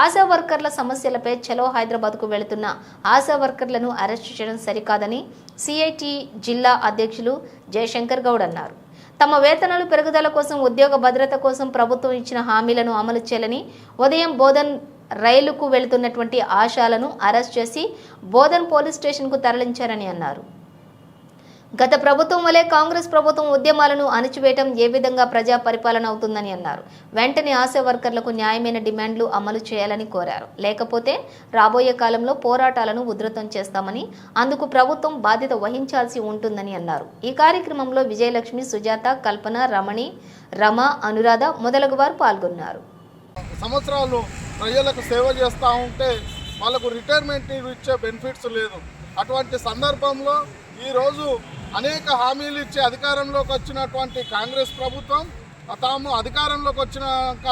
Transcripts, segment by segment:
ఆశా వర్కర్ల సమస్యలపై చలో హైదరాబాద్కు వెళుతున్న ఆశా వర్కర్లను అరెస్టు చేయడం సరికాదని సిఐటి జిల్లా అధ్యక్షులు జయశంకర్ గౌడ్ అన్నారు. తమ వేతనాలు పెరుగుదల కోసం, ఉద్యోగ భద్రత కోసం ప్రభుత్వం ఇచ్చిన హామీలను అమలు చేయాలని ఉదయం బోధన్ రైలుకు వెళుతున్నటువంటి ఆశాలను అరెస్ట్ చేసి బోధన్ పోలీస్ స్టేషన్కు తరలించారని అన్నారు. గత ప్రభుత్వం వలె కాంగ్రెస్ ప్రభుత్వం ఉద్యమాలను అణచివేయడం ఏ విధంగా ప్రజా పరిపాలన అవుతుందని అన్నారు. వెంటనే ఆశా వర్కర్లకు న్యాయమైన డిమాండ్లు అమలు చేయాలని కోరారు. లేకపోతే రాబోయే కాలంలో పోరాటాలను ఉధృతం చేస్తామని, అందుకు ప్రభుత్వం బాధ్యత వహించాల్సి ఉంటుందని అన్నారు. ఈ కార్యక్రమంలో విజయలక్ష్మి, సుజాత, కల్పన, రమణి, రమ, అనురాధ మొదలగు వారు పాల్గొన్నారు. సంవత్సరాలు ప్రజలకు సేవ చేస్తూ ఉంటే వాళ్ళకు రిటైర్మెంట్ ఇచ్చే బెనిఫిట్స్ లేదు. అటువంటి సందర్భంలో ఈరోజు అనేక హామీలు ఇచ్చి అధికారంలోకి వచ్చినటువంటి కాంగ్రెస్ ప్రభుత్వం తాము అధికారంలోకి వచ్చినాక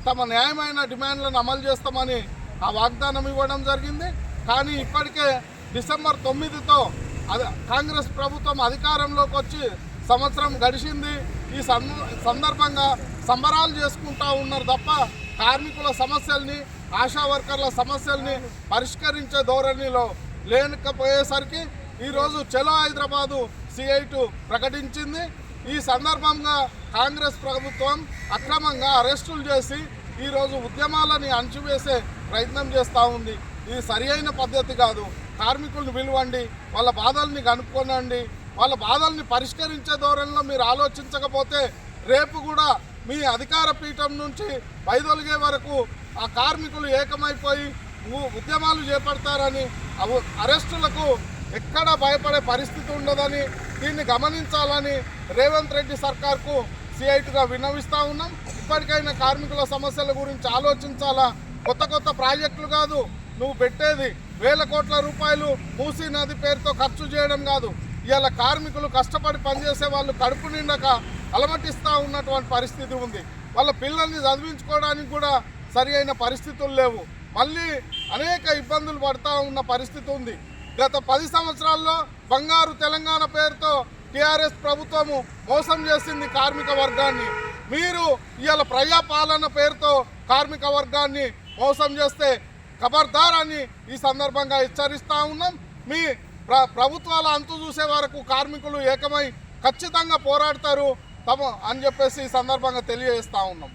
తమ న్యాయమైన డిమాండ్లను అమలు చేస్తామని ఆ వాగ్దానం ఇవ్వడం జరిగింది. కానీ ఇప్పటికే డిసెంబర్ 9తో కాంగ్రెస్ ప్రభుత్వం అధికారంలోకి వచ్చి సంవత్సరం గడిచింది. ఈ సందర్భంగా సంబరాలు చేసుకుంటూ ఉన్నారు తప్ప కార్మికుల సమస్యల్ని, ఆశా వర్కర్ల సమస్యల్ని పరిష్కరించే ధోరణిలో లేకపోయేసరికి ఈరోజు చలో హైదరాబాదు సిఐటు ప్రకటించింది. ఈ సందర్భంగా కాంగ్రెస్ ప్రభుత్వం అక్రమంగా అరెస్టులు చేసి ఈరోజు ఉద్యమాలని అణచివేసే ప్రయత్నం చేస్తూ ఉంది. ఇది సరి అయిన పద్ధతి కాదు. కార్మికులను పిలవండి, వాళ్ళ బాధల్ని కనుక్కోనండి, వాళ్ళ బాధల్ని పరిష్కరించే ధోరణిలో మీరు ఆలోచించకపోతే రేపు కూడా మీ అధికార పీఠం నుంచి వైదొలిగే వరకు ఆ కార్మికులు ఏకమైపోయి ఉద్యమాలు చేపడతారని, అరెస్టులకు ఎక్కడ భయపడే పరిస్థితి ఉండదని దీన్ని గమనించాలని రేవంత్ రెడ్డి సర్కార్కు సిఐటిగా విన్నవిస్తూ ఉన్నాం. ఇప్పటికైనా కార్మికుల సమస్యల గురించి ఆలోచించాలా. కొత్త ప్రాజెక్టులు కాదు నువ్వు పెట్టేది, వేల కోట్ల రూపాయలు మూసీ నది పేరుతో ఖర్చు చేయడం కాదు. ఇవాళ కార్మికులు కష్టపడి పనిచేసే వాళ్ళు కడుపు నిండక అలమటిస్తూ ఉన్నటువంటి పరిస్థితి ఉంది. వాళ్ళ పిల్లల్ని చదివించుకోవడానికి కూడా సరి అయిన పరిస్థితులు లేవు. మళ్ళీ అనేక ఇబ్బందులు పడుతూ ఉన్న పరిస్థితి ఉంది. గత 10 సంవత్సరాల్లో బంగారు తెలంగాణ పేరుతో టీఆర్ఎస్ ప్రభుత్వము మోసం చేసింది కార్మిక వర్గాన్ని. మీరు ఇవాళ ప్రజాపాలన పేరుతో కార్మిక వర్గాన్ని మోసం చేస్తే ఖబర్దార్ అని ఈ సందర్భంగా హెచ్చరిస్తూ ఉన్నాం. మీ ప్రభుత్వాల అంతు చూసే వరకు కార్మికులు ఏకమై ఖచ్చితంగా పోరాడతారు అని చెప్పేసి ఈ సందర్భంగా తెలియజేస్తూ ఉన్నాం.